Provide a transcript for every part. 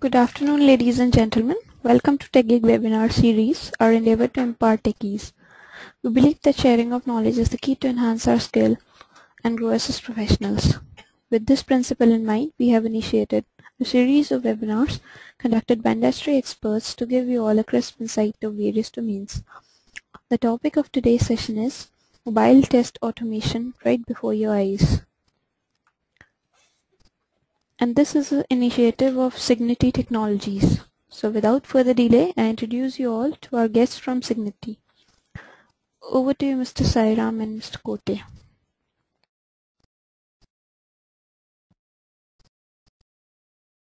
Good afternoon, ladies and gentlemen. Welcome to TechGig webinar series, our endeavor to impart techies. We believe that sharing of knowledge is the key to enhance our skill and grow as professionals. With this principle in mind, we have initiated a series of webinars conducted by industry experts to give you all a crisp insight of various domains. The topic of today's session is mobile test automation right before your eyes. And this is an initiative of Cigniti Technologies. So without further delay, I introduce you all to our guests from Cigniti. Over to you, Mr. Sairam and Mr. Kote.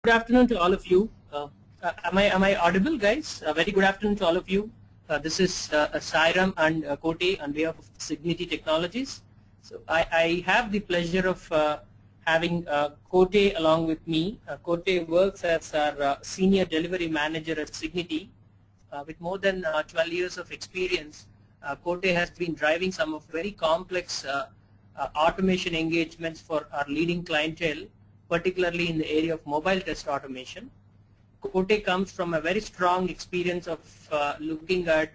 Good afternoon to all of you. Am I audible, guys? Very good afternoon to all of you. This is Sairam and Kote on behalf of Cigniti Technologies. So I have the pleasure of having Kote along with me. Kote works as our Senior Delivery Manager at Cigniti. With more than 12 years of experience, Kote has been driving some of very complex automation engagements for our leading clientele, particularly in the area of mobile test automation. Kote comes from a very strong experience of looking at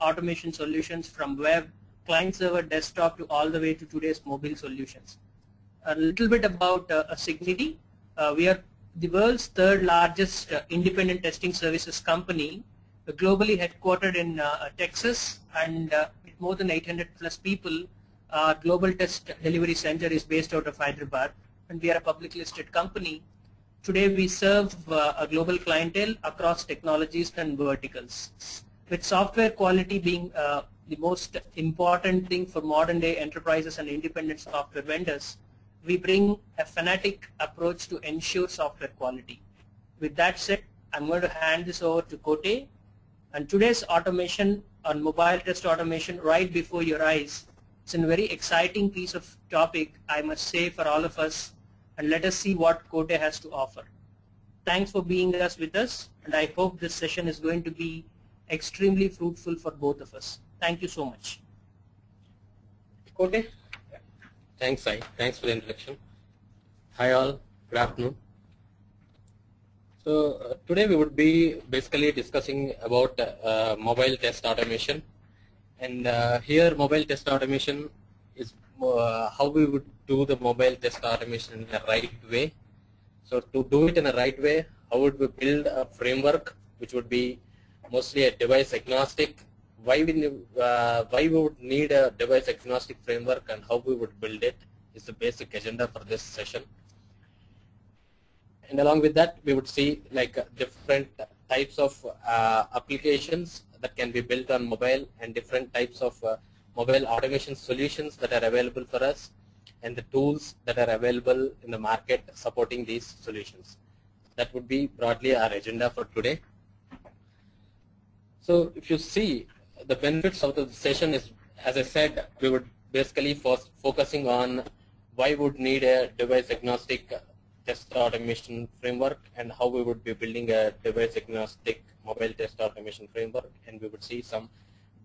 automation solutions from web, client-server, desktop to all the way to today's mobile solutions. A little bit about Cigniti. We are the world's third largest independent testing services company, globally headquartered in Texas, and with more than 800 plus people. Our global test delivery center is based out of Hyderabad, and we are a public listed company. Today we serve a global clientele across technologies and verticals. With software quality being the most important thing for modern day enterprises and independent software vendors, we bring a fanatic approach to ensure software quality. With that said, I'm going to hand this over to Kote. And today's automation on mobile test automation right before your eyes, it's a very exciting piece of topic, I must say, for all of us. And let us see what Kote has to offer. Thanks for being with us, and I hope this session is going to be extremely fruitful for both of us. Thank you so much. Kote? Thanks, Sai. Thanks for the introduction. Hi all, good afternoon. So today we would be basically discussing about mobile test automation, and here mobile test automation is how we would do the mobile test automation in the right way. So to do it in the right way, how would we build a framework which would be mostly a device agnostic? Why we would need a device agnostic framework and how we would build it is the basic agenda for this session. And along with that, we would see like different types of applications that can be built on mobile and different types of mobile automation solutions that are available for us and the tools that are available in the market supporting these solutions. That would be broadly our agenda for today. So if you see, the benefits of the session is, as I said, we would basically focusing on why would need a device agnostic test automation framework and how we would be building a device agnostic mobile test automation framework, and we would see some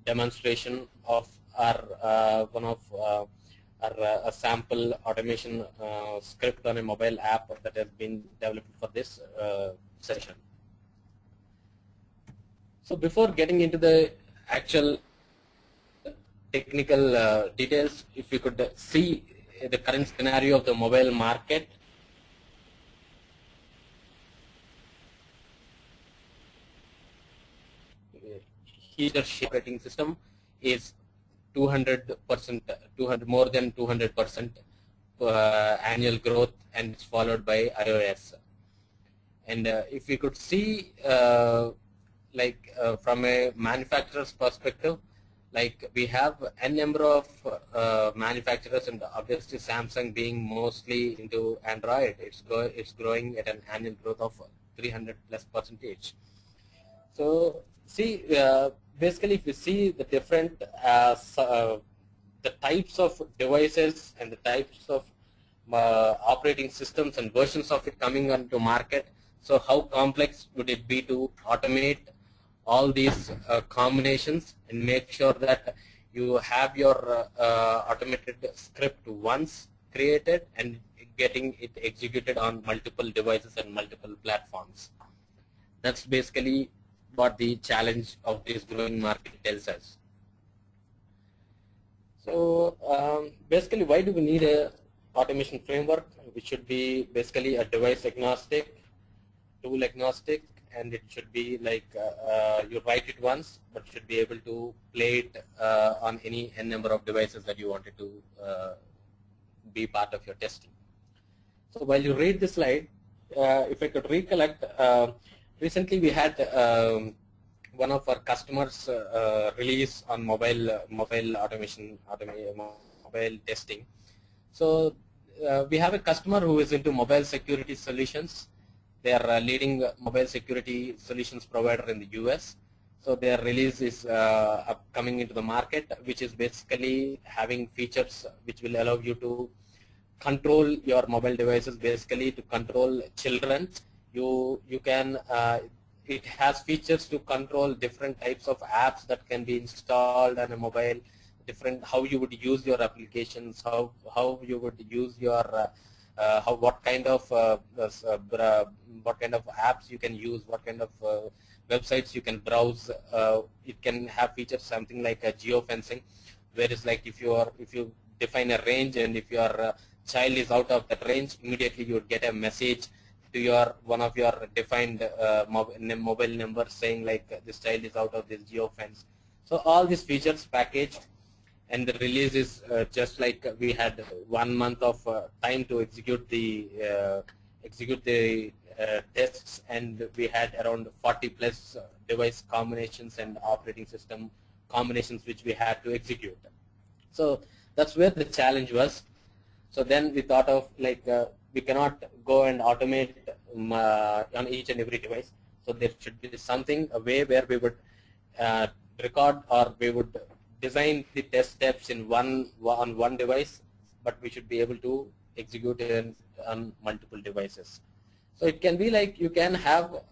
demonstration of our one of our sample automation script on a mobile app that has been developed for this session. So before getting into the actual technical details, if you could see the current scenario of the mobile market. Heater operating system is 200%, more than 200% annual growth, and it's followed by iOS. And if we could see from a manufacturer's perspective, like we have a number of manufacturers, and obviously Samsung being mostly into Android, it's growing at an annual growth of 300+%. So see, basically if you see the different the types of devices and the types of operating systems and versions of it coming onto market, so how complex would it be to automate all these combinations and make sure that you have your automated script once created and getting it executed on multiple devices and multiple platforms. That's basically what the challenge of this growing market tells us. So basically, why do we need a automation framework, which should be basically a device agnostic, tool agnostic, and it should be like you write it once, but should be able to play it on any n number of devices that you wanted to be part of your testing. So while you read the slide, if I could recollect, recently we had one of our customers release on mobile automation, mobile testing. So we have a customer who is into mobile security solutions. They are a leading mobile security solutions provider in the US. So their release is coming into the market, which is basically having features which will allow you to control your mobile devices, basically to control children. You can it has features to control different types of apps that can be installed on a mobile, different how you would use your applications, how you would use your what kind of apps you can use, what kind of websites you can browse. It can have features something like a geofencing, where it's like if you define a range, and if your child is out of that range, immediately you would get a message to your one of your defined mobile numbers saying like this child is out of this geofence. So all these features packaged, and the release is just like we had 1 month of time to execute the tests, and we had around 40 plus device combinations and operating system combinations which we had to execute. So that's where the challenge was. So then we thought of like we cannot go and automate on each and every device. So there should be something, a way where we would record, or we would design the test steps on one device, but we should be able to execute it on multiple devices. So it can be like you can have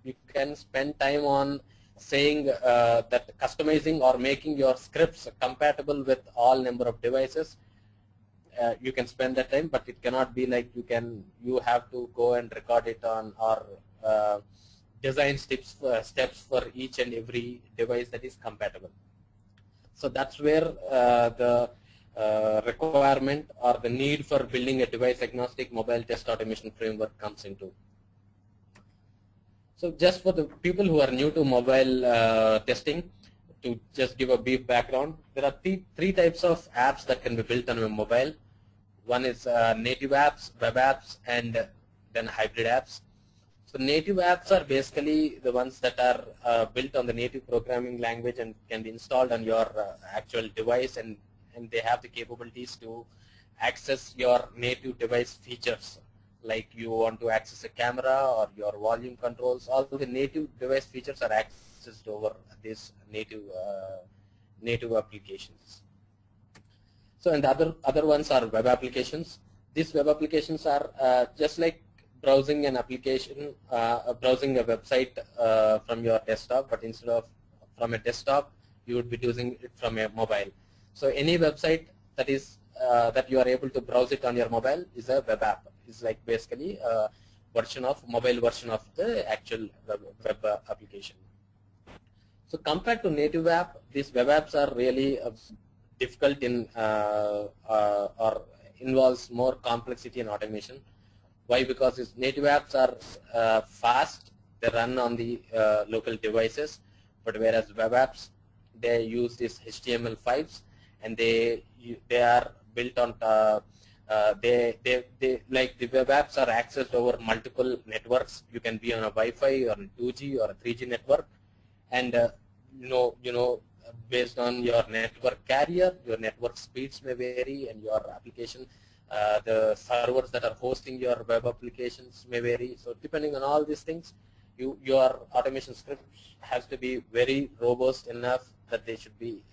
you can spend time on saying that customizing or making your scripts compatible with all number of devices. You can spend that time, but it cannot be like you have to go and record it on, or design steps for each and every device that is compatible. So that's where the requirement or the need for building a device agnostic mobile test automation framework comes into. So just for the people who are new to mobile testing, to just give a brief background, there are three types of apps that can be built on a mobile. One is native apps, web apps, and then hybrid apps. So native apps are basically the ones that are built on the native programming language and can be installed on your actual device, and they have the capabilities to access your native device features. Like you want to access a camera or your volume controls, all the native device features are accessed over these native applications. So and the other ones are web applications. These web applications are just like browsing an application, browsing a website from your desktop, but instead of from a desktop, you would be using it from a mobile. So any website that is that you are able to browse it on your mobile is a web app. It's like basically a mobile version of the actual web application. So compared to native app, these web apps are really difficult in or involves more complexity and automation. Why? Because these native apps are fast, they run on the local devices, but whereas web apps, they use these HTML5s, and they are built on they like the web apps are accessed over multiple networks. You can be on a Wi-Fi or a 2G or a 3G network, and based on your network carrier, your network speeds may vary, and your application, the servers that are hosting your web applications may vary. So depending on all these things, your automation script has to be very robust enough that they should be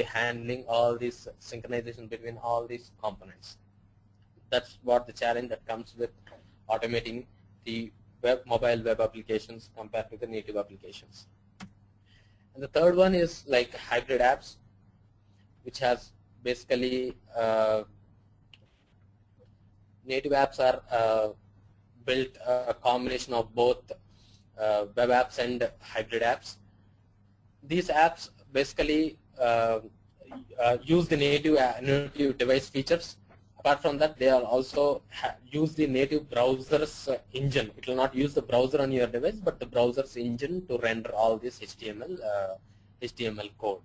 handling all these synchronization between all these components. That's what the challenge that comes with automating the mobile web applications compared to the native applications. And the third one is like hybrid apps, which has basically native apps are built a combination of both web apps and hybrid apps. These apps basically use the native device features. Apart from that, they are also use the native browser's engine. It will not use the browser on your device, but the browser's engine to render all this HTML code.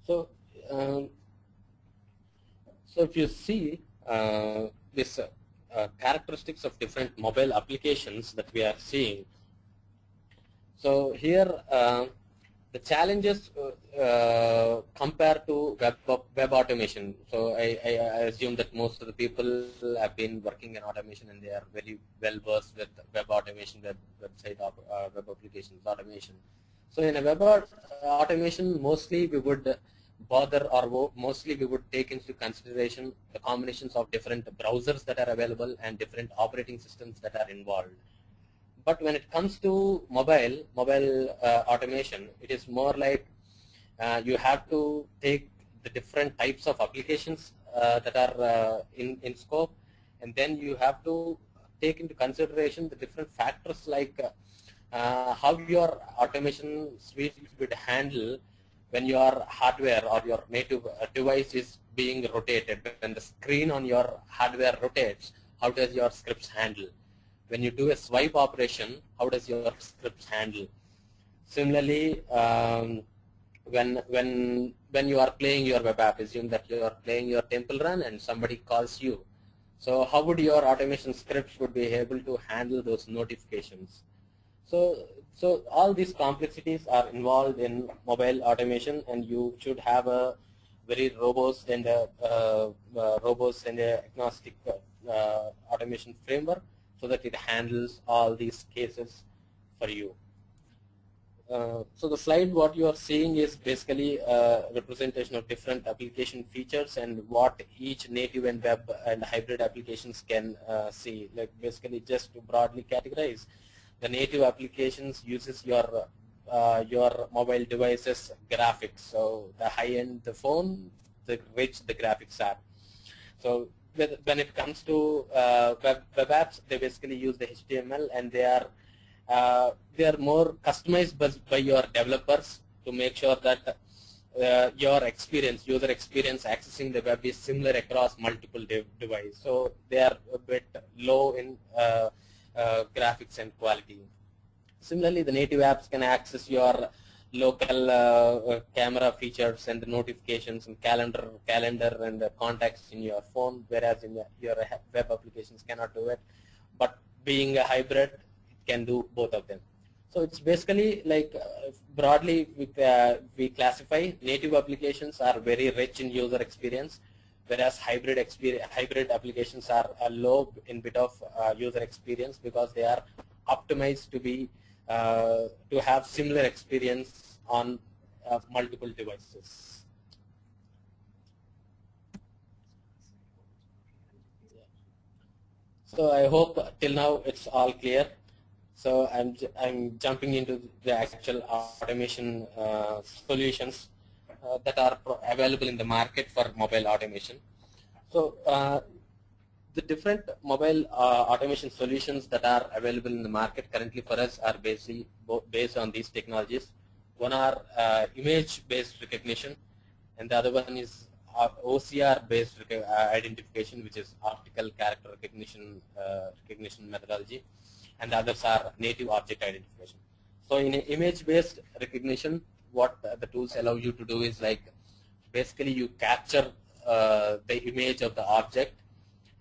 So, so if you see this characteristics of different mobile applications that we are seeing. So here the challenges compared to web automation. So I assume that most of the people have been working in automation and they are very well versed with web automation, web applications automation. So in a web automation, mostly we would bother or mostly we would take into consideration the combinations of different browsers that are available and different operating systems that are involved. But when it comes to mobile automation, it is more like you have to take the different types of applications that are in scope, and then you have to take into consideration the different factors like how your automation suite would handle when your hardware or your native device is being rotated. When the screen on your hardware rotates, how does your scripts handle? When you do a swipe operation, how does your scripts handle? Similarly, when you are playing your web app, assume that you are playing your Temple Run and somebody calls you. So how would your automation scripts would be able to handle those notifications? So all these complexities are involved in mobile automation, and you should have a very robust and agnostic automation framework so that it handles all these cases for you. So the slide what you are seeing is basically a representation of different application features and what each native and web and hybrid applications can see. Like basically just to broadly categorize, the native applications uses your mobile device's graphics. So the high-end the phone, the rich the graphics are. So when it comes to web apps, they basically use the HTML, and they are more customized by your developers to make sure that your user experience accessing the web is similar across multiple devices. So they are a bit low in graphics and quality. Similarly, the native apps can access your local camera features and the notifications and calendar and the contacts in your phone, whereas in your web applications cannot do it. But being a hybrid, it can do both of them. So it's basically like broadly we classify native applications are very rich in user experience, whereas hybrid applications are low in bit of user experience because they are optimized to be to have similar experience on multiple devices. So I hope till now it's all clear. So I'm jumping into the actual automation solutions that are available in the market for mobile automation. So the different mobile automation solutions that are available in the market currently for us are basically based on these technologies. One are image-based recognition, and the other one is OCR-based identification, which is optical character recognition methodology, and the others are native object identification. So in image-based recognition, what the tools allow you to do is like basically you capture the image of the object,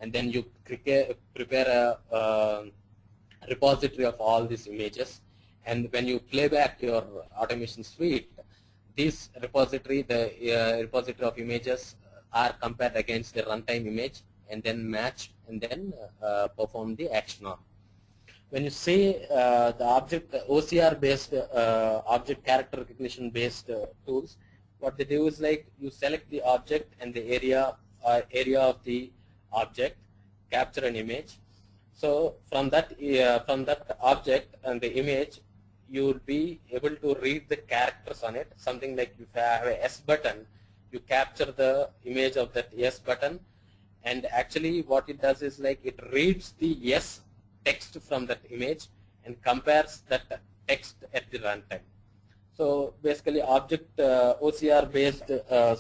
and then you prepare a repository of all these images. And when you play back your automation suite, this repository, the repository of images are compared against the runtime image and then matched and then perform the action on. When you say the object OCR-based object character recognition-based tools, what they do is like you select the object and the area of the object, capture an image. So from that object and the image, you will be able to read the characters on it. Something like if I have a S button, you capture the image of that yes button, and actually what it does is like it reads the yes text from that image and compares that text at the runtime. So basically object OCR based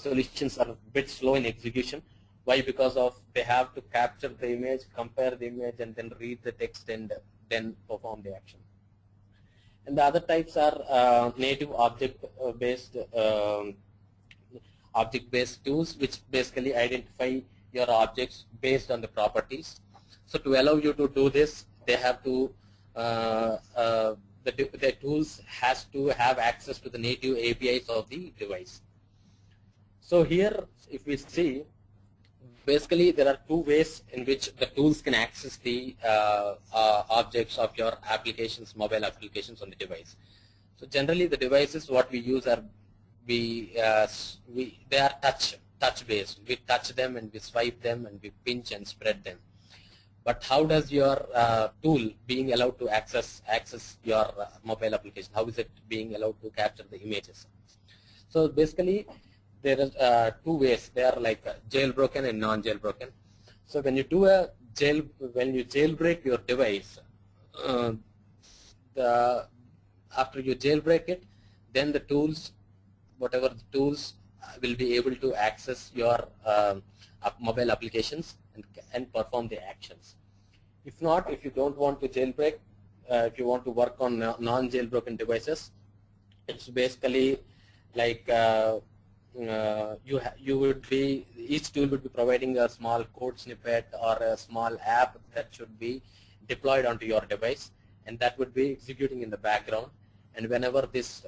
solutions are a bit slow in execution. Why? Because of they have to capture the image, compare the image, and then read the text and then perform the action. And the other types are native object-based tools, which basically identify your objects based on the properties. So to allow you to do this, they have to the tools has to have access to the native APIs of the device. So here, if we see, basically there are two ways in which the tools can access the objects of your applications, mobile applications on the device. So generally the devices what we use are they are touch based. We touch them and we swipe them and we pinch and spread them. But how does your tool being allowed to access your mobile application? How is it being allowed to capture the images? So basically there is two ways. They are like jailbroken and non-jailbroken. So when you do when you jailbreak your device, after you jailbreak it, then the tools, whatever the tools will be able to access your mobile applications and perform the actions. If not, if you don't want to jailbreak, if you want to work on non-jailbroken devices, it's basically like each tool would be providing a small code snippet or a small app that should be deployed onto your device, and that would be executing in the background. And whenever this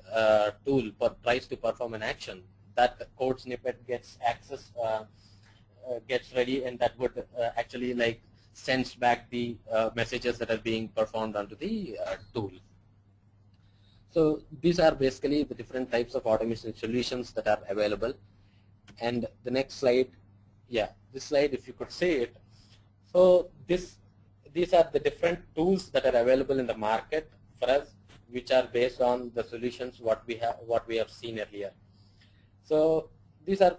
tool tries to perform an action, that code snippet gets access, gets ready, and that would actually like sends back the messages that are being performed onto the tool. So these are basically the different types of automation solutions that are available. And the next slide, yeah, this slide, if you could see it. So these are the different tools that are available in the market for us, which are based on the solutions what we have seen earlier. So these are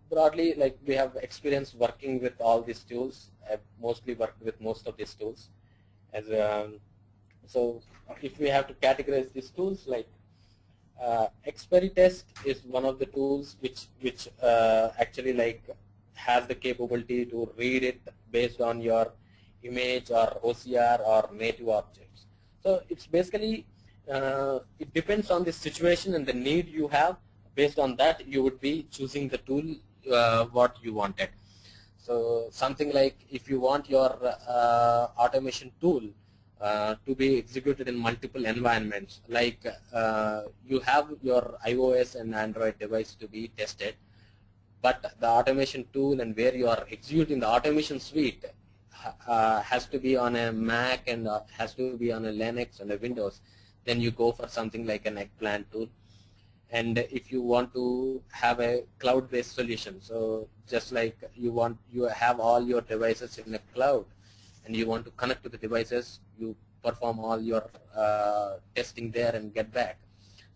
broadly, like, we have experience working with all these tools. I've mostly worked with most of these tools. So if we have to categorize these tools, like Experitest is one of the tools which actually like has the capability to read it based on your image or OCR or native objects. So it's basically it depends on the situation and the need you have. Based on that, you would be choosing the tool what you wanted. So something like if you want your automation tool to be executed in multiple environments, like you have your iOS and Android device to be tested, but the automation tool and where you are executing the automation suite has to be on a Mac and has to be on a Linux and a Windows, then you go for something like an eggplant tool. And if you want to have a cloud-based solution, so just like you have all your devices in the cloud and you want to connect to the devices, you perform all your testing there and get back.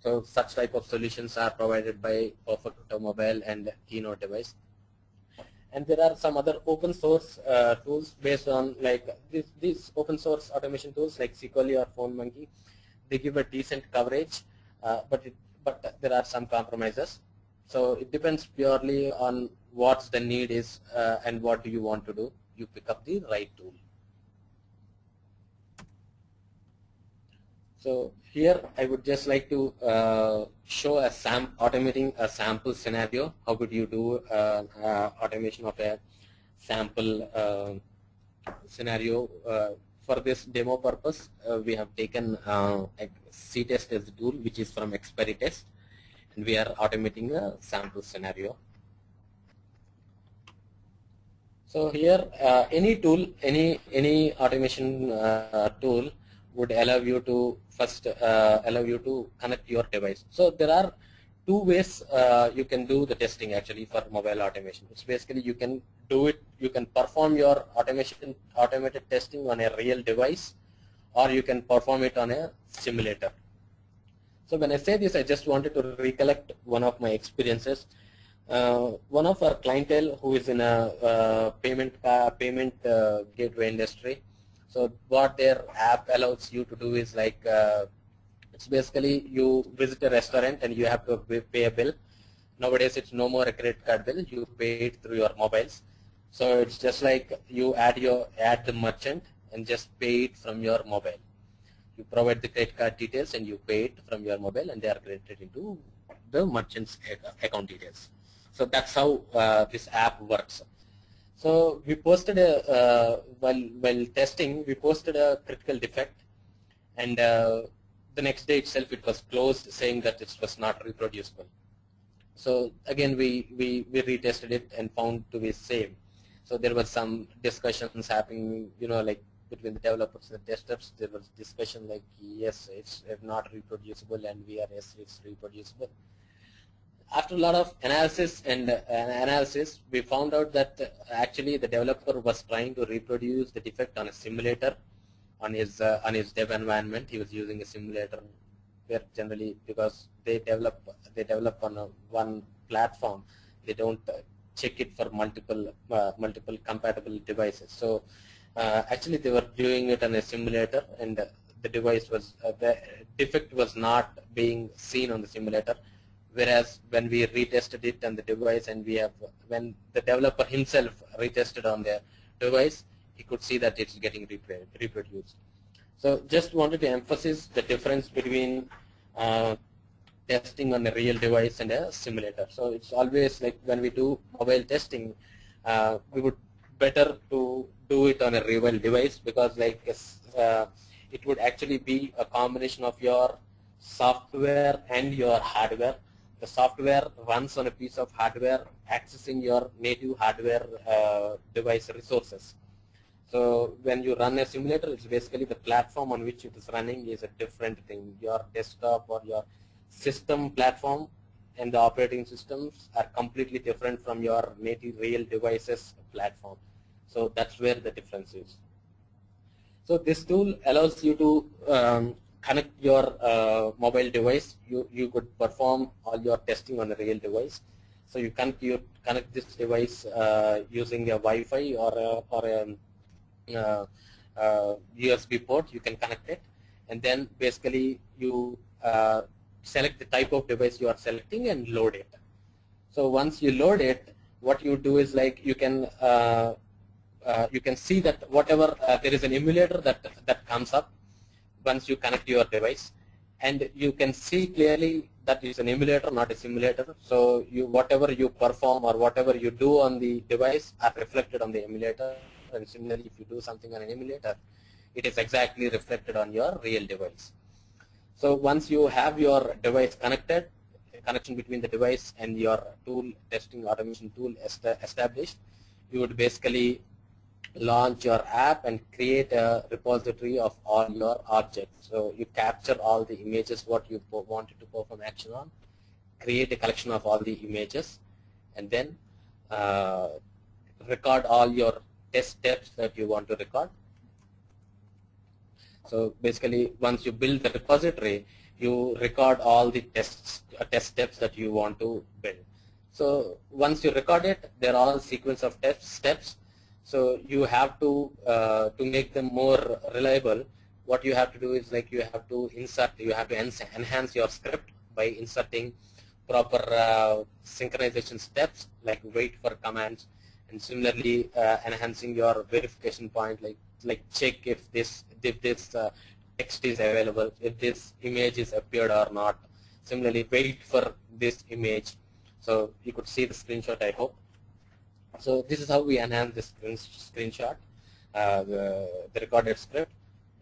So such type of solutions are provided by Perfecto Mobile and Keynote device. And there are some other open source tools based on like these open source automation tools like Sequoia or PhoneMonkey. They give a decent coverage, but there are some compromises. So it depends purely on what the need is and what do you want to do. You pick up the right tool. So here I would just like to show automating a sample scenario. How would you do automation of a sample scenario? For this demo purpose, we have taken CTest as the tool, which is from Experitest, and we are automating a sample scenario. So here, any tool, any automation tool would allow you to first connect your device. So there are two ways you can do the testing actually for mobile automation. It's basically you can do it, you can perform your automated testing on a real device, or you can perform it on a simulator. So when I say this, I just wanted to recollect one of my experiences. One of our clientele who is in a payment gateway industry. So what their app allows you to do is like it's basically you visit a restaurant and you have to pay a bill. Nowadays it's no more a credit card bill. You pay it through your mobiles. So it's just like you add the merchant and just pay it from your mobile. You provide the credit card details and you pay it from your mobile, and they are credited into the merchant's account details. So that's how this app works. So we posted while testing, we posted a critical defect, and the next day itself it was closed, saying that it was not reproducible. So again we retested it and found to be same. So there was some discussions happening, like between the developers and the testers. There was discussion like, yes, it's not reproducible, and yes, it's reproducible. After a lot of analysis we found out that actually the developer was trying to reproduce the defect on a simulator on his dev environment. He was using a simulator where generally, because they develop on one platform, they don't check it for multiple compatible devices. So actually they were doing it on a simulator, and the device was the defect was not being seen on the simulator. Whereas when we retested it on the device, and when the developer himself retested on the device, he could see that it's getting reproduced. So just wanted to emphasize the difference between testing on a real device and a simulator. So it's always like when we do mobile testing, we would better to do it on a real device, because like it would actually be a combination of your software and your hardware. The software runs on a piece of hardware accessing your native hardware device resources. So when you run a simulator, it's basically the platform on which it is running is a different thing. Your desktop or your system platform and the operating systems are completely different from your native real devices platform. So that's where the difference is. So this tool allows you to connect your mobile device. You could perform all your testing on a real device. So you connect this device using a Wi-Fi or a USB port. You can connect it, and then basically you select the type of device you are selecting and load it. So once you load it, what you do is like you can see that whatever there is an emulator that comes up once you connect your device, and you can see clearly that it's an emulator, not a simulator. So whatever you perform or whatever you do on the device are reflected on the emulator, and similarly if you do something on an emulator, it is exactly reflected on your real device. So once you have your device connected, connection between the device and your testing automation tool established, you would basically launch your app and create a repository of all your objects. So you capture all the images what you wanted to perform action on, create a collection of all the images, and then record all your test steps that you want to record. So basically once you build the repository, you record all the test steps that you want to build. So once you record it, there are all sequence of test steps. So you have to make them more reliable, what you have to do is like you have to enhance your script by inserting proper synchronization steps like wait for commands, and similarly enhancing your verification point, like check if this text is available, if this image is appeared or not. Similarly, wait for this image. So you could see the screenshot, I hope. So this is how we enhance this screenshot, the recorded script,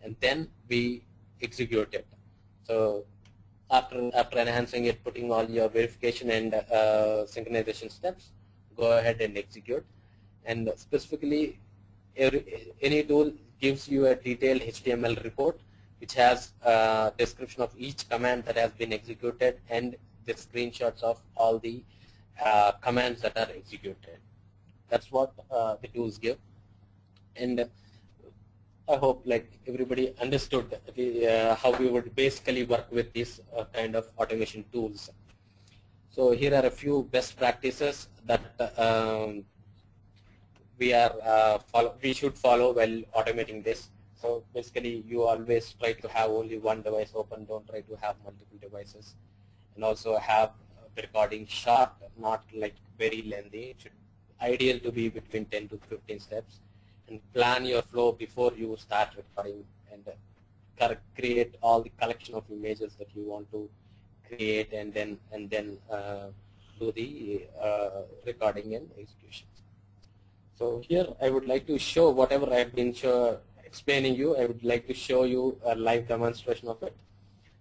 and then we execute it. So after enhancing it, putting all your verification and synchronization steps, go ahead and execute. And specifically, any tool gives you a detailed HTML report which has a description of each command that has been executed and the screenshots of all the commands that are executed. That's what the tools give. And I hope like everybody understood how we would basically work with these kind of automation tools. So here are a few best practices that we should follow while automating this. So basically, you always try to have only one device open. Don't try to have multiple devices, and also have the recording short, not like very lengthy. It should ideal to be between 10 to 15 steps, and plan your flow before you start recording, and create all the collection of images that you want to create, and then do the recording and execution. So here I would like to show whatever I have been explaining you. I would like to show you a live demonstration of it.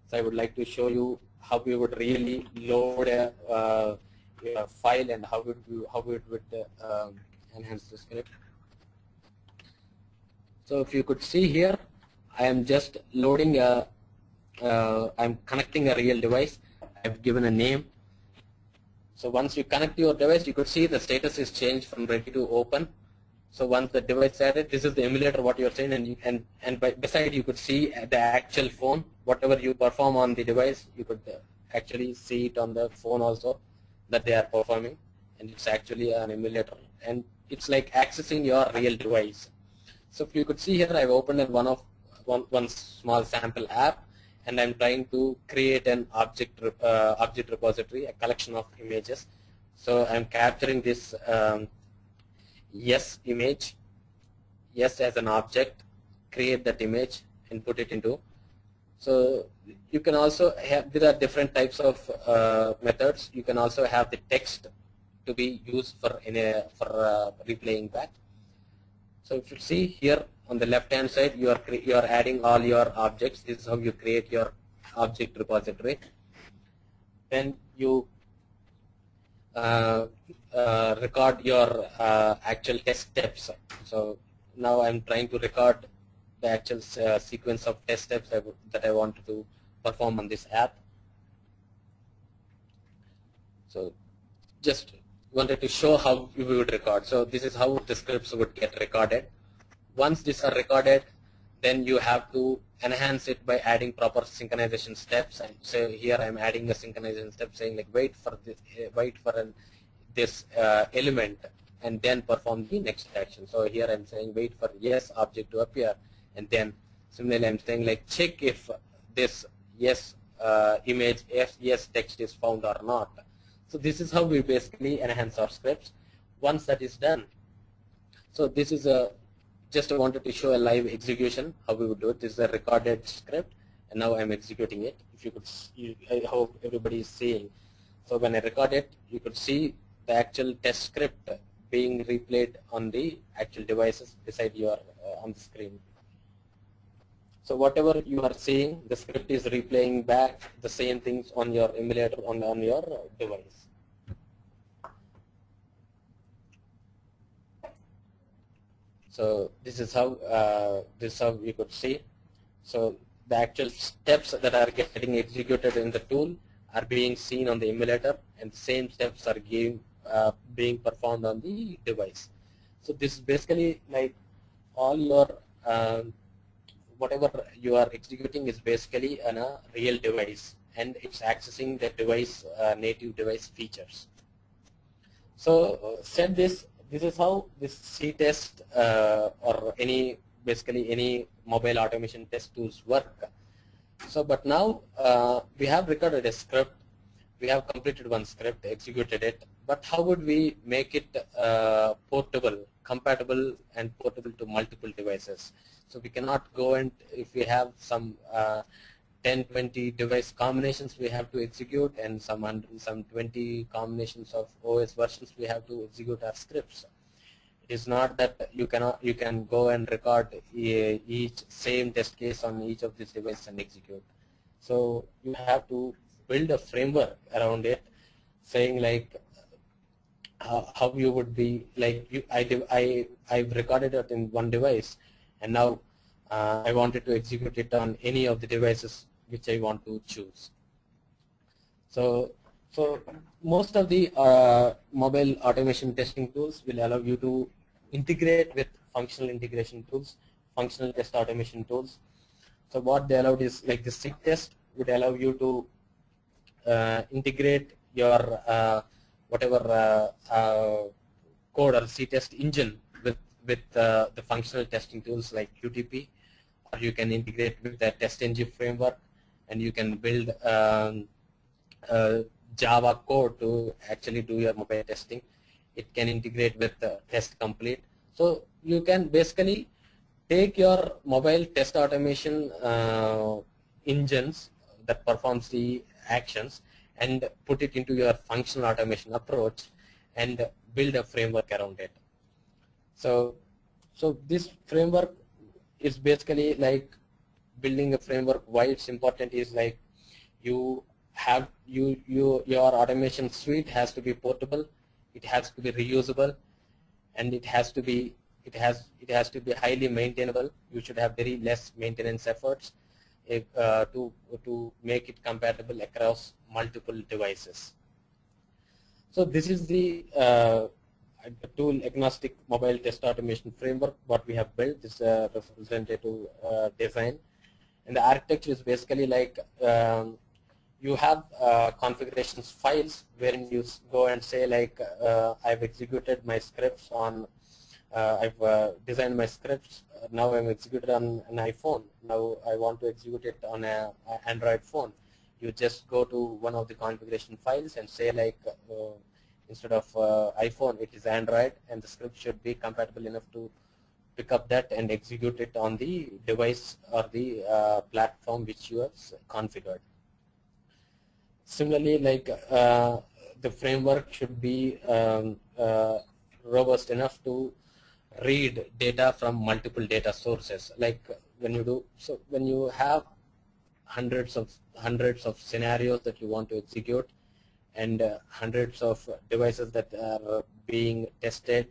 So I would like to show you how we would really load a file, and how it would enhance the script. So if you could see here, I am just loading I'm connecting a real device. I've given a name. So once you connect your device, you could see the status is changed from ready to open. So once the device is added, this is the emulator what you're saying, and beside you could see the actual phone. Whatever you perform on the device, you could actually see it on the phone also, that they are performing, and it's actually an emulator, and it's like accessing your real device. So if you could see here, I've opened one small sample app, and I'm trying to create an object repository, a collection of images. So I'm capturing this yes image, yes as an object, create that image and put it into. So you can also have, there are different types of methods. You can also have the text to be used for replaying back. So if you see here on the left hand side, you are adding all your objects. This is how you create your object repository. Then you record your actual test steps. So now I'm trying to record the actual sequence of test steps that I wanted to perform on this app. So just wanted to show how we would record. So this is how the scripts would get recorded. Once these are recorded, then you have to enhance it by adding proper synchronization steps. And so here I'm adding a synchronization step saying like wait for this element and then perform the next action. So here I'm saying wait for yes object to appear, and then similarly I'm saying like check if this yes image, yes text is found or not. So this is how we basically enhance our scripts. Once that is done, so this is just wanted to show a live execution how we would do it. This is a recorded script, and now I'm executing it. If you could, I hope everybody is seeing. So when I record it, you could see the actual test script being replayed on the actual devices beside your on the screen. So whatever you are seeing, the script is replaying back the same things on your emulator on your device. So this is how you could see. So the actual steps that are getting executed in the tool are being seen on the emulator, and the same steps are being performed on the device. So this is basically like all your whatever you are executing is basically on a real device, and it's accessing the device native device features. So said this is how this C-test or basically any mobile automation test tools work. So but now we have recorded a script, we have completed one script, executed it, but how would we make it portable, compatible and portable to multiple devices? So we cannot go and if we have some 10-20 device combinations we have to execute, and some 20 combinations of OS versions we have to execute our scripts. It is not that you can go and record each same test case on each of these devices and execute. So you have to build a framework around it, saying like how you would be like I've recorded it in one device, and now I wanted to execute it on any of the devices which I want to choose. So most of the mobile automation testing tools will allow you to integrate with functional integration tools, functional test automation tools. So what they allowed is like the SIG test would allow you to integrate your whatever code or C-test engine with the functional testing tools like QTP, or you can integrate with the TestNG framework, and you can build Java code to actually do your mobile testing. It can integrate with Test Complete. So you can basically take your mobile test automation engines that performs the actions and put it into your functional automation approach and build a framework around it. So this framework is basically like building a framework. Why it's important is like you have your automation suite has to be portable, it has to be reusable, and it has to be highly maintainable. You should have very less maintenance efforts to make it compatible across multiple devices. So this is the tool agnostic mobile test automation framework what we have built. This representative design, and the architecture is basically like you have configurations files wherein you go and say like I've executed my scripts on I've designed my scripts, now I'm executed on an iPhone, now I want to execute it on an Android phone. You just go to one of the configuration files and say like instead of iPhone it is Android, and the script should be compatible enough to pick up that and execute it on the device or the platform which you have configured. Similarly, like the framework should be robust enough to read data from multiple data sources. Like when you do, so when you have hundreds of scenarios that you want to execute, and hundreds of devices that are being tested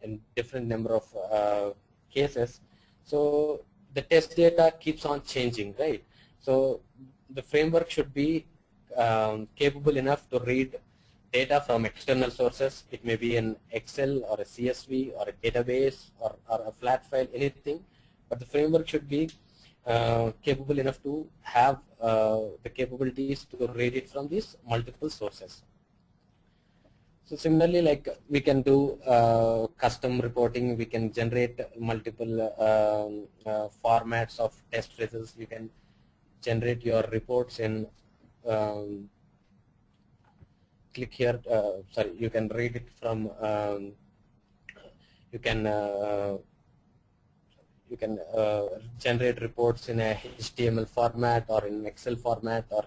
in different number of cases, so the test data keeps on changing, right? So the framework should be capable enough to read data from external sources. It may be an Excel or a CSV or a database or a flat file, anything, but the framework should be capable enough to have the capabilities to read it from these multiple sources. So similarly, like we can do custom reporting, we can generate multiple formats of test results. You can generate your reports in click here, sorry, you can read it from you can generate reports in a HTML format or in Excel format, or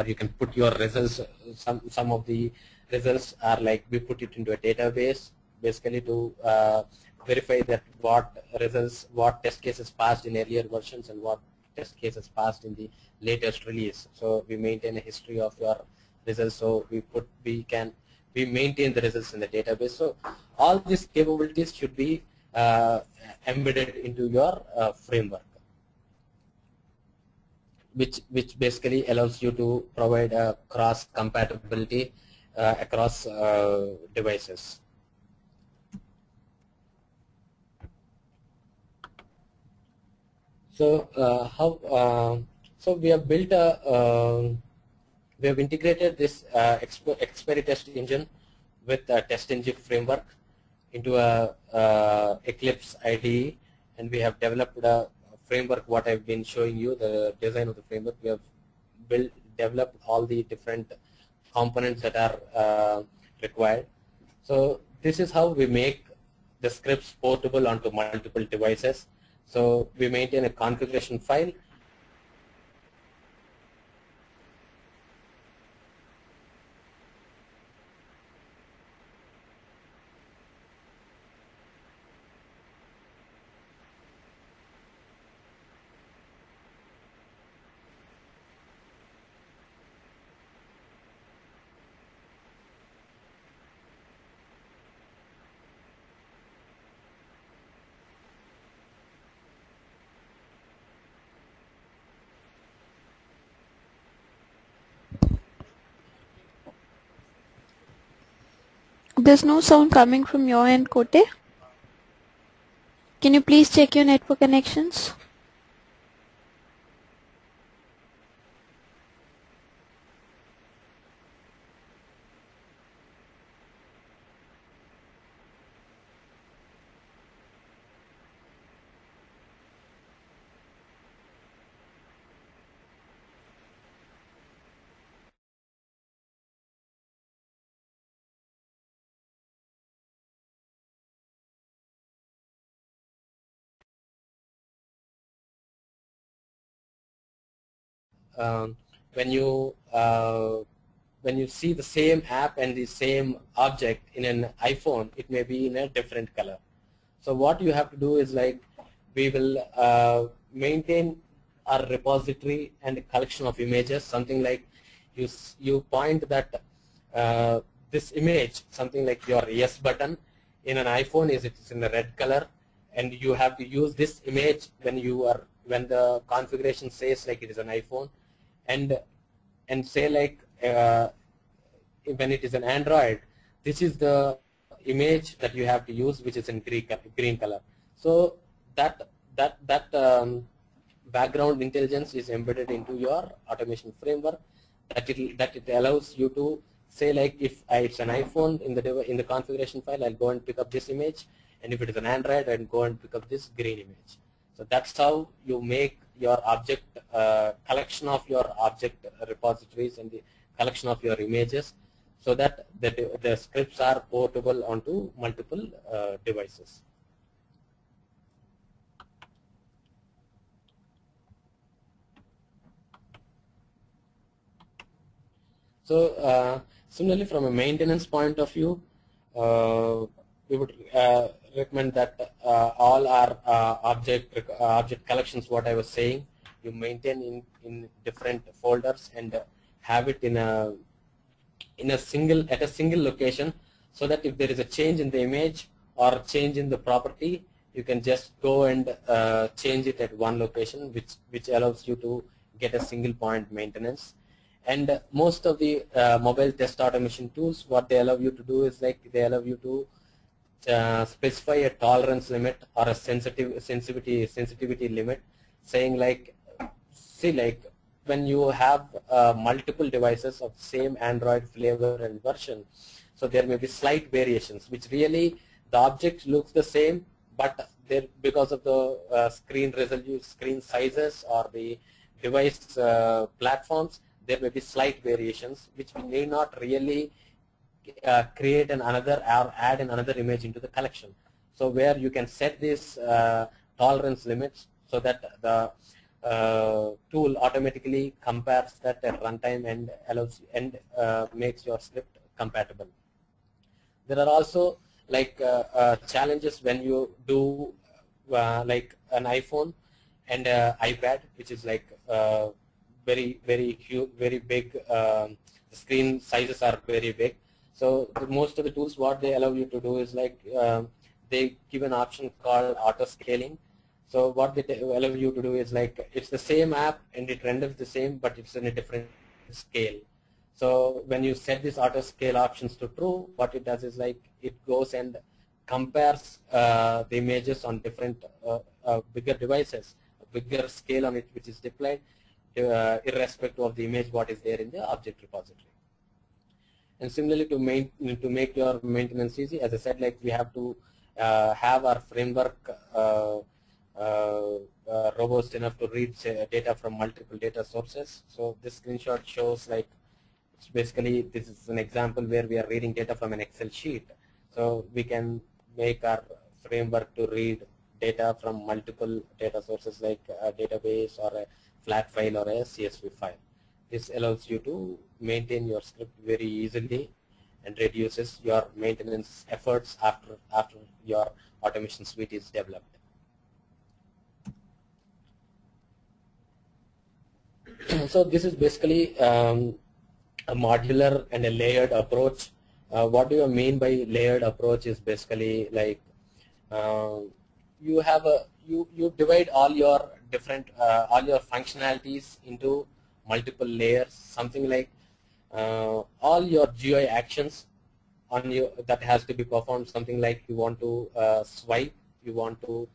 you can put your results. Some of the results are like we put it into a database basically to verify that what test cases passed in earlier versions and what test cases passed in the latest release. So we maintain a history of your results. So we maintain the results in the database. So all these capabilities should be embedded into your framework, which basically allows you to provide a cross compatibility across devices. So so we have built we have integrated this expiry test engine with a TestNG framework into a Eclipse IDE, and we have developed a framework. What I've been showing you, the design of the framework, we have developed all the different components that are required. So this is how we make the scripts portable onto multiple devices. So we maintain a configuration file. There's no sound coming from your end, Kote. Can you please check your network connections? when you see the same app and the same object in an iPhone, it may be in a different color. So what you have to do is like we will maintain our repository and a collection of images, something like you point that this image, something like your yes button in an iPhone it's in a red color, and you have to use this image when the configuration says like it is an iPhone, and say like when it is an Android, this is the image that you have to use, which is in green color. So that background intelligence is embedded into your automation framework, that it allows you to say like if it's an iPhone in the configuration file, I'll go and pick up this image, and if it is an Android, I'll go and pick up this green image. So that's how you make your object collection of your object repositories and the collection of your images, so that the scripts are portable onto multiple devices. So similarly, from a maintenance point of view, we would recommend that all our object collections, what I was saying, you maintain in different folders and have it at a single location, so that if there is a change in the image or change in the property, you can just go and change it at one location, which allows you to get a single point maintenance. And most of the mobile test automation tools, what they allow you to do is like they allow you to specify a tolerance limit or a sensitivity limit, saying like, see, like when you have multiple devices of same Android flavor and version, so there may be slight variations, which really the object looks the same, but there, because of the screen resolution, screen sizes, or the device platforms, there may be slight variations, which may not really create another or add another image into the collection. So where you can set these tolerance limits, so that the tool automatically compares that at runtime and allows and makes your script compatible. There are also like challenges when you do like an iPhone and iPad, which is like very huge, very big. The screen sizes are very big. So most of the tools, what they allow you to do is like they give an option called auto scaling. So what they allow you to do is like it's the same app and it renders the same, but it's in a different scale. So when you set these auto scale options to true, what it does is like it goes and compares the images on different bigger devices, a bigger scale on it which is deployed, irrespective of the image what is there in the object repository. And similarly, to make your maintenance easy, as I said, like we have to have our framework robust enough to read data from multiple data sources. So this screenshot shows like it's basically, this is an example where we are reading data from an Excel sheet. So we can make our framework to read data from multiple data sources like a database or a flat file or a CSV file. This allows you to maintain your script very easily and reduces your maintenance efforts after your automation suite is developed. So this is basically a modular and a layered approach. What do you mean by layered approach is basically like you have you divide all your different all your functionalities into multiple layers, something like all your GUI actions on you that has to be performed, something like you want to swipe, you want to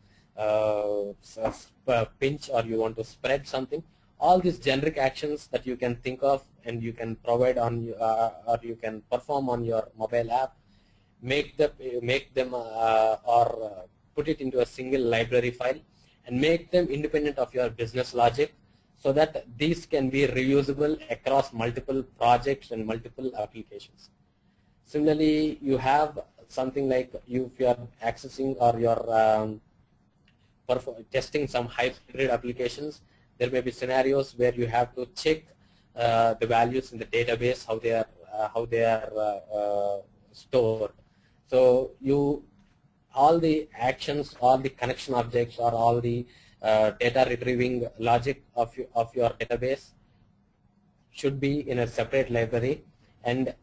pinch, or you want to spread something. All these generic actions that you can think of and you can provide on or you can perform on your mobile app, make them or put it into a single library file and make them independent of your business logic, so that these can be reusable across multiple projects and multiple applications. Similarly, you have something like if you are accessing or you're testing some hybrid applications, There may be scenarios where you have to check the values in the database, how they are stored. So all the actions, all the connection objects, or all the data retrieving logic of your database should be in a separate library, and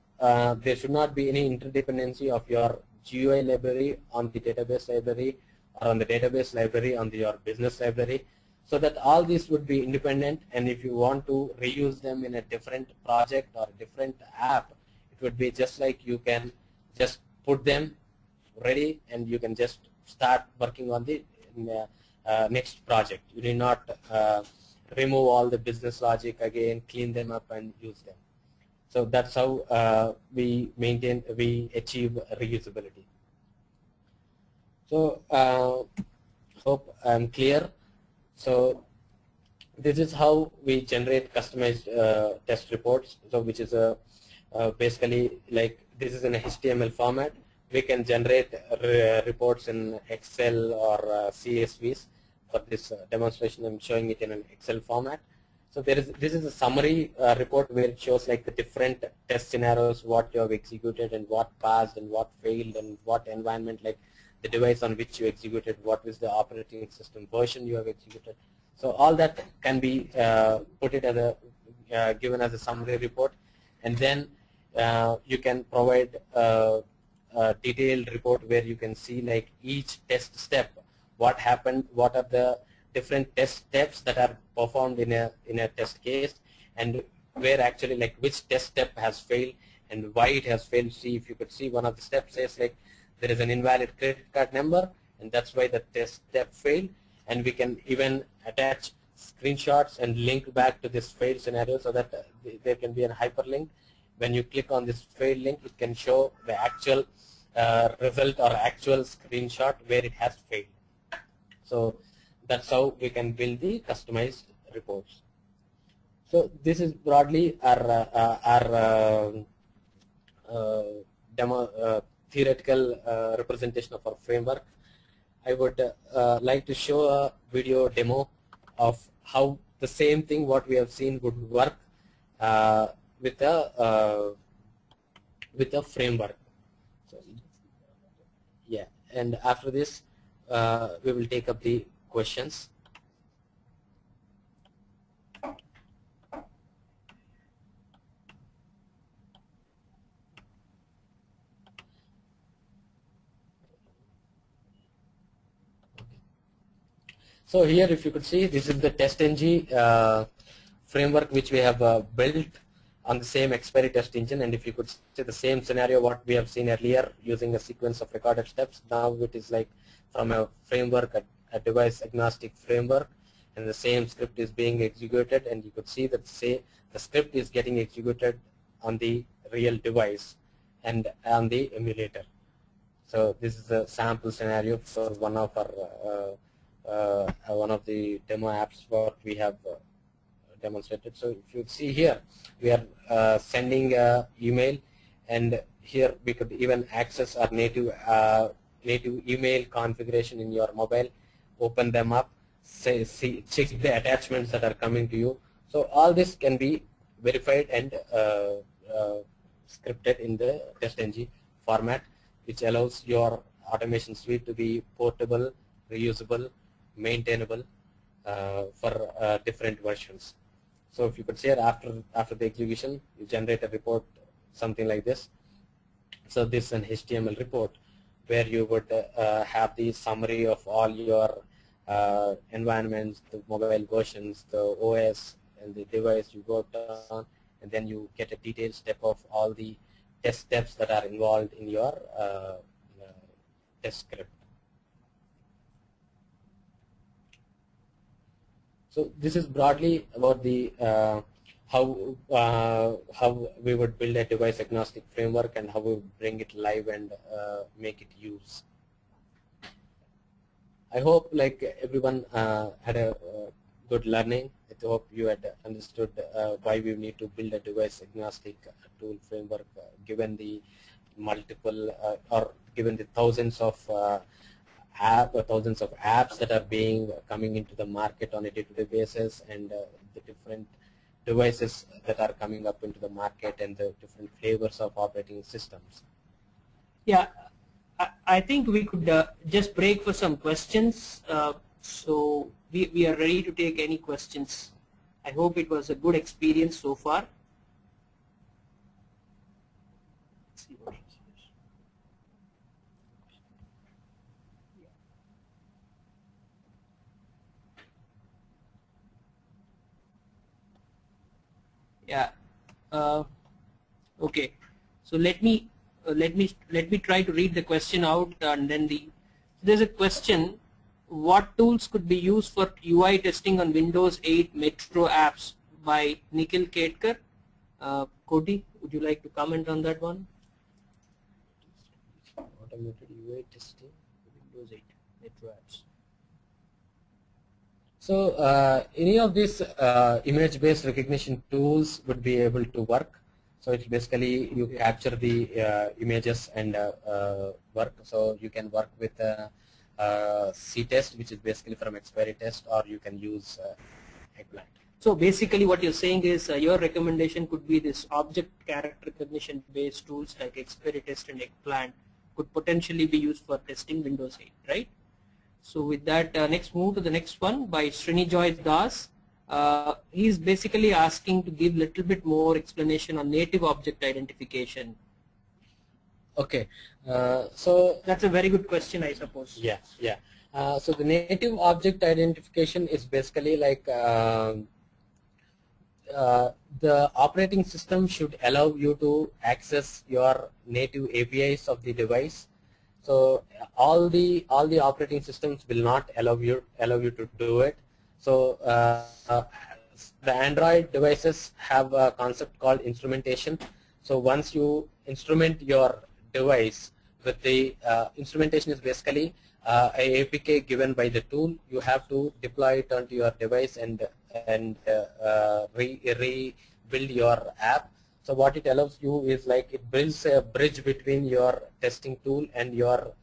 there should not be any interdependency of your GUI library on the database library, or on the database library on your business library, so that all these would be independent. And if you want to reuse them in a different project or a different app, it would be just like you can just put them ready and you can just start working on the next project. You need not remove all the business logic again, clean them up and use them. So that's how we achieve reusability. So hope I'm clear. So this is how we generate customized test reports. So which is basically like this is in a HTML format. We can generate reports in Excel or CSVs. For this demonstration, I'm showing it in an Excel format. So this is a summary report where it shows like the different test scenarios, what you have executed and what passed and what failed and what environment, like the device on which you executed, what is the operating system version you have executed. So all that can be put it as a given as a summary report, and then you can provide a detailed report where you can see like each test step, what happened, what are the different test steps that are performed in a test case, and where actually like which test step has failed and why it has failed. See, if you could see one of the steps says like there is an invalid credit card number and that's why the test step failed, and we can even attach screenshots and link back to this failed scenario so that there can be a hyperlink. When you click on this failed link, it can show the actual result or actual screenshot where it has failed. So that's how we can build the customized reports. So this is broadly our theoretical representation of our framework. I would like to show a video demo of how the same thing what we have seen would work with a framework. So, yeah, and after this we will take up the questions. So here, if you could see, this is the TestNG framework which we have built on the same expiry test engine. And if you could see the same scenario what we have seen earlier using a sequence of recorded steps, now it is like from a framework, a device agnostic framework, and the same script is being executed, and you could see that the script is getting executed on the real device and on the emulator. So this is a sample scenario for one of our one of the demo apps what we have demonstrated. So if you see here, we are sending an email, and here we could even access our native email configuration in your mobile, open them up, check the attachments that are coming to you. So all this can be verified and scripted in the TestNG format, which allows your automation suite to be portable, reusable, maintainable for different versions. So if you could say after the execution, you generate a report something like this. So this is an HTML report where you would have the summary of all your environments, the mobile versions, the OS, and the device you worked on, and then you get a detailed step of all the test steps that are involved in your test script. So this is broadly about the how we would build a device agnostic framework and how we would bring it live and make it use. I hope like everyone had a good learning. I hope you had understood why we need to build a device agnostic tool framework given the multiple or given the thousands of thousands of apps that are coming into the market on a day-to-day basis, and the different devices that are coming up into the market, and the different flavors of operating systems. Yeah, I think we could just break for some questions. So we are ready to take any questions. I hope it was a good experience so far. Let's see what else is. Yeah. Okay. So let me try to read the question out, and then there's a question: what tools could be used for UI testing on Windows 8 Metro apps, by Nikhil Ketkar. Kote, would you like to comment on that one? Automated UI testing, Windows 8 Metro apps. So any of these image-based recognition tools would be able to work. So it's basically you capture the images and work. So you can work with C-test, which is basically from expiry test, or you can use eggplant. So basically what you're saying is your recommendation could be this object character recognition based tools like expiry test and eggplant could potentially be used for testing Windows 8, right? So with that, next move to the next one by Srinijoy Das. He's basically asking to give little bit more explanation on native object identification. Okay, so that's a very good question, I suppose. Yeah, yeah. So the native object identification is basically like the operating system should allow you to access your native APIs of the device. So all the operating systems will not allow you to do it. So the Android devices have a concept called instrumentation. So once you instrument your device with the instrumentation is basically a APK given by the tool. You have to deploy it onto your device and rebuild your app. So what it allows you is like it builds a bridge between your testing tool and your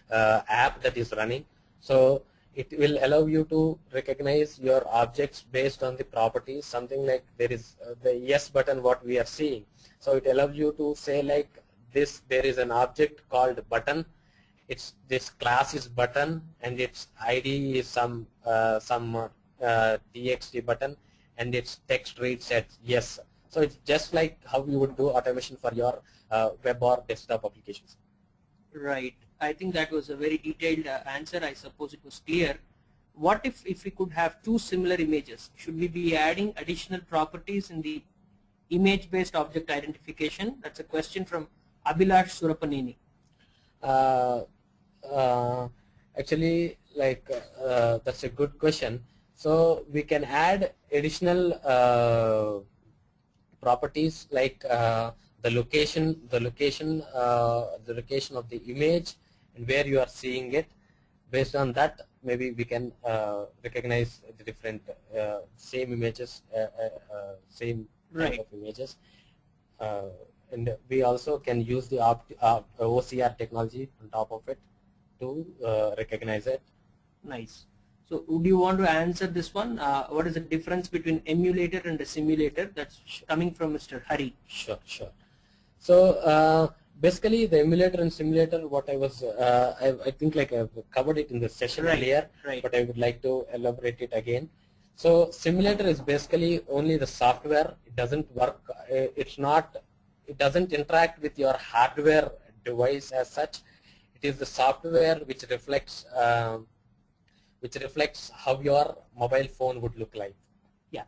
app that is running. So it will allow you to recognize your objects based on the properties, something like there is the yes button what we are seeing. So it allows you to say like this, there is an object called button, this class is button, and its ID is some txt button, and its text reads as yes. So it's just like how you would do automation for your web or desktop applications. Right. I think that was a very detailed answer. I suppose it was clear. What if we could have two similar images? Should we be adding additional properties in the image-based object identification? That's a question from Abhilash Surapaneni. Actually, like that's a good question. So we can add additional properties like the location of the image and where you are seeing it. Based on that, maybe we can recognize the different same images, same right. type of images. And we also can use the OCR technology on top of it to recognize it. Nice. So would you want to answer this one? What is the difference between emulator and a simulator? That's coming from Mr. Hari. Sure, sure. So basically the emulator and simulator, what I was, I think like I've covered it in the session earlier, but I would like to elaborate it again. So simulator is basically only the software. It doesn't work, it doesn't interact with your hardware device as such. It is the software which reflects how your mobile phone would look like. Yeah.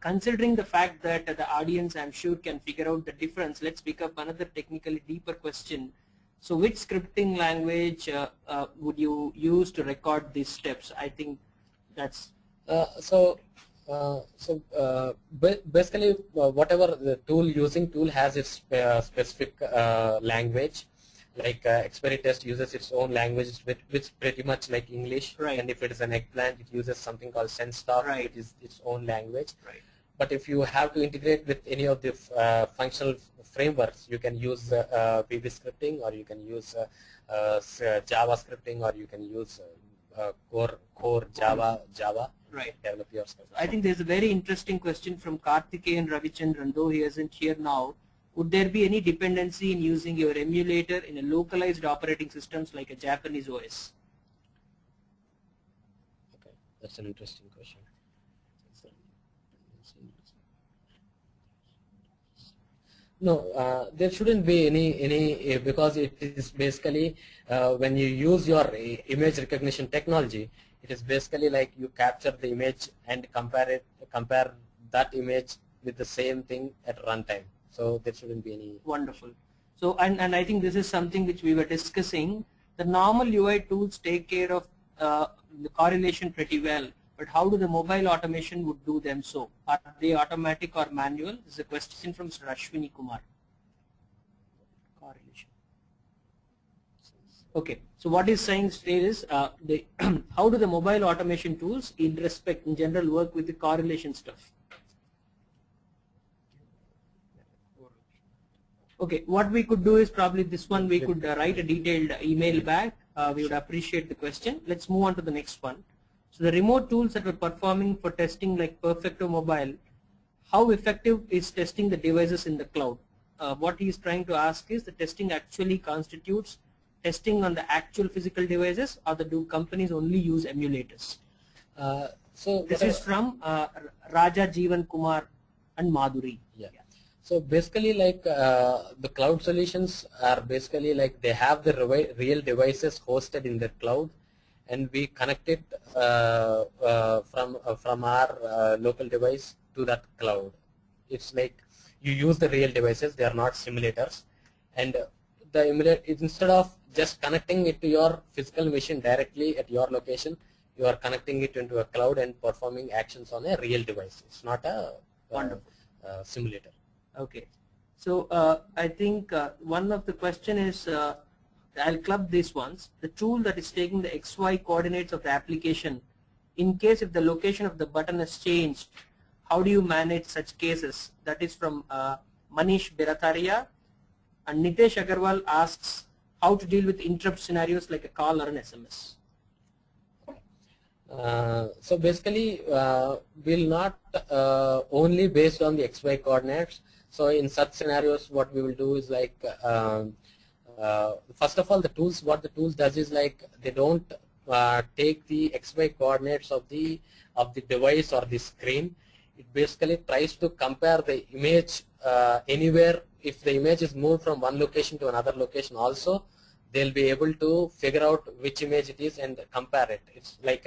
Considering the fact that the audience, I'm sure, can figure out the difference, let's pick up another technically deeper question. So which scripting language would you use to record these steps? I think that's... basically whatever the tool has its specific language. Like expiry test uses its own language, which pretty much like English, right. And if it is an eggplant, it uses something called sense talk, right. which is its own language. Right. But if you have to integrate with any of the functional frameworks, you can use VB scripting, or you can use Java scripting, or you can use core Java. Right. Develop your script. I think there's a very interesting question from Karthikeyan Ravichandran, though he isn't here now. Would there be any dependency in using your emulator in a localized operating systems like a Japanese OS? Okay, that's an interesting question. No, there shouldn't be any because it is basically when you use your image recognition technology, it is basically like you capture the image and compare that image with the same thing at runtime. So there shouldn't be any. Wonderful. So and I think this is something which we were discussing. The normal UI tools take care of the correlation pretty well, but how do the mobile automation would do them so? Are they automatic or manual? This is a question from Rashwini Kumar. Correlation. Okay, so what he's saying is how do the mobile automation tools in general work with the correlation stuff? Okay, what we could do is probably this one, we could write a detailed email back. We would appreciate the question. Let's move on to the next one. So the remote tools that we're performing for testing like Perfecto Mobile, how effective is testing the devices in the cloud? What he is trying to ask is the testing actually constitutes testing on the actual physical devices, or do companies only use emulators? So this is from Raja Jeevan Kumar and Madhuri. Yeah. So basically, like the cloud solutions are basically like they have the real devices hosted in the cloud, and we connect it from our local device to that cloud. It's like you use the real devices; they are not simulators, and the emulator, instead of just connecting it to your physical machine directly at your location, you are connecting it into a cloud and performing actions on a real device. It's not a simulator. Okay, so I think one of the question is, I'll club these ones. The tool that is taking the XY coordinates of the application, in case if the location of the button has changed, how do you manage such cases? That is from Manish Biratharia. And Nitesh Agarwal asks how to deal with interrupt scenarios like a call or an SMS. So basically, we'll not only based on the XY coordinates. So in such scenarios, what we will do is like, first of all, what the tools does is like they don't take the XY coordinates of the device or the screen. It basically tries to compare the image anywhere. If the image is moved from one location to another location also, they'll be able to figure out which image it is and compare it. It's like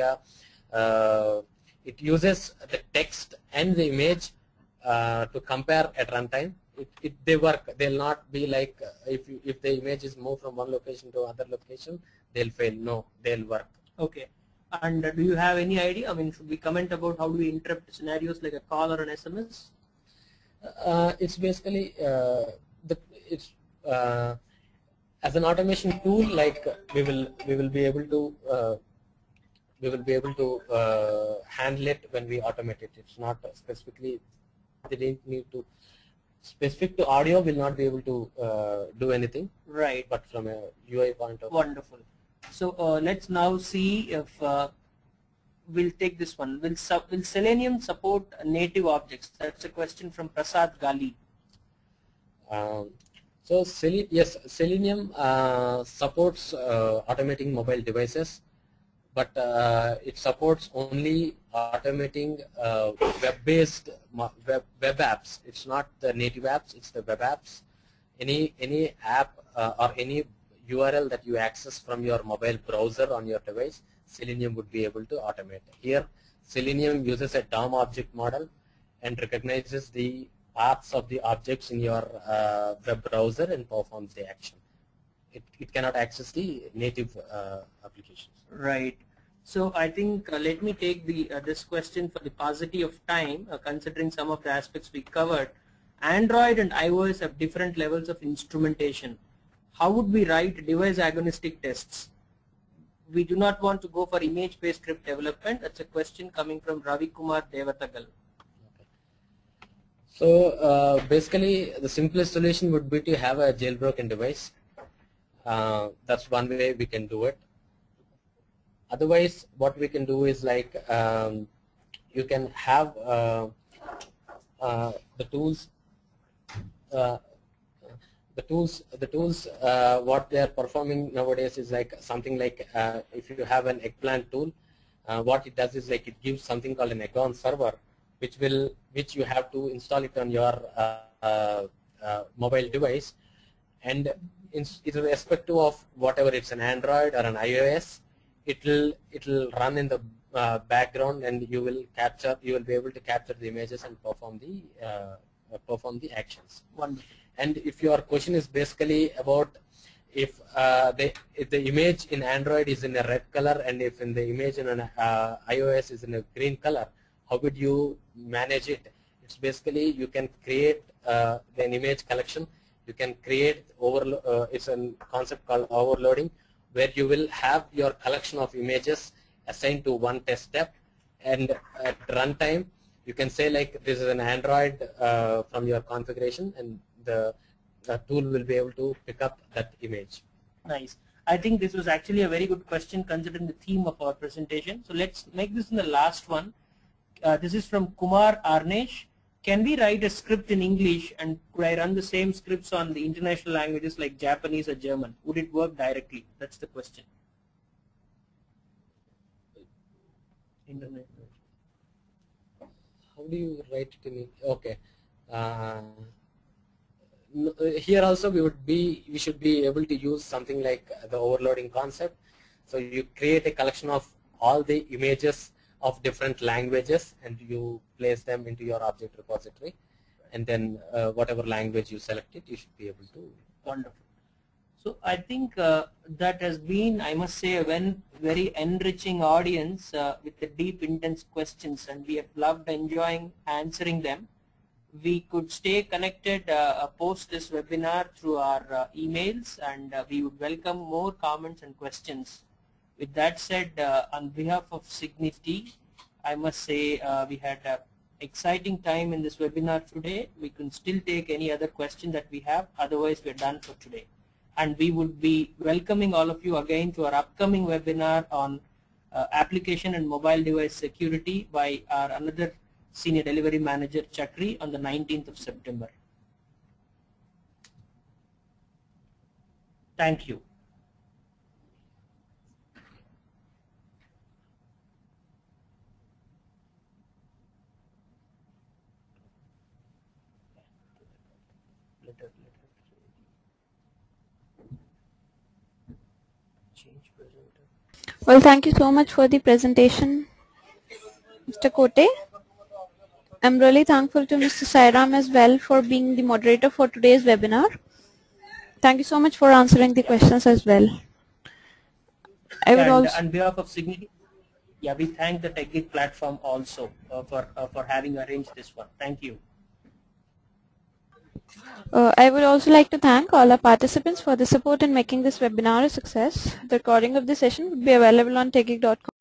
it uses the text and the image to compare at runtime. They work. They'll not be like if the image is moved from one location to another location, they'll fail. No, they'll work. Okay. And do you have any idea? I mean, should we comment about how do we interrupt scenarios like a call or an SMS? It's basically as an automation tool, like we will be able to handle it when we automate it. It's not specifically they didn't need to specific to audio. Will not be able to do anything. Right. But from a UI point of view. Wonderful. So let's now see if we'll take this one. Will Selenium support native objects? That's a question from Prasad Gali. So yes, Selenium supports automating mobile devices, but it supports only automating web-based web apps. It's not the native apps, it's the web apps. Any app or any URL that you access from your mobile browser on your device, Selenium would be able to automate. Here, Selenium uses a DOM object model and recognizes the paths of the objects in your web browser and performs the action. It cannot access the native applications. Right. So I think let me take this question for the paucity of time, considering some of the aspects we covered. Android and iOS have different levels of instrumentation. How would we write device agnostic tests? We do not want to go for image-based script development. That's a question coming from Ravi Kumar Devatagal. So basically, the simplest solution would be to have a jailbroken device. That's one way we can do it. Otherwise, what we can do is like you can have the tools. The tools what they are performing nowadays is like something like if you have an eggplant tool, what it does is like it gives something called an Egon server, which you have to install it on your mobile device, and irrespective of whatever it's an Android or an iOS, it'll run in the background, and you will be able to capture the images and perform the actions. Wonderful. And if your question is basically about if the image in Android is in a red color and if in the image in an iOS is in a green color, how would you manage it? It's basically you can create an image collection. You can create it's a concept called overloading, where you will have your collection of images assigned to one test step, and at runtime you can say like this is an Android from your configuration, and the tool will be able to pick up that image. Nice. I think this was actually a very good question considering the theme of our presentation. So let's make this in the last one. This is from Kumar Arnesh. Can we write a script in English and could I run the same scripts on the international languages like Japanese or German? Would it work directly? That's the question. International. How do you write it in? Okay. Here also we should be able to use something like the overloading concept. So you create a collection of all the images of different languages and you place them into your object repository, and then whatever language you selected, you should be able to. Wonderful. So I think that has been, I must say, a very enriching audience with the deep, intense questions, and we have loved enjoying answering them. We could stay connected post this webinar through our emails, and we would welcome more comments and questions. With that said, on behalf of Cigniti, I must say we had an exciting time in this webinar today. We can still take any other question that we have, otherwise we're done for today. And we would be welcoming all of you again to our upcoming webinar on application and mobile device security by our another Senior Delivery Manager Chakri on the 19th of September. Thank you. Well, thank you so much for the presentation, Mr. Kote. I'm really thankful to Mr. Sairam as well for being the moderator for today's webinar. Thank you so much for answering the questions as well. I would also, on behalf of Cigniti, yeah, we thank the TechGeek platform also for having arranged this one. Thank you. I would also like to thank all our participants for the support in making this webinar a success. The recording of the session will be available on techgeek.com.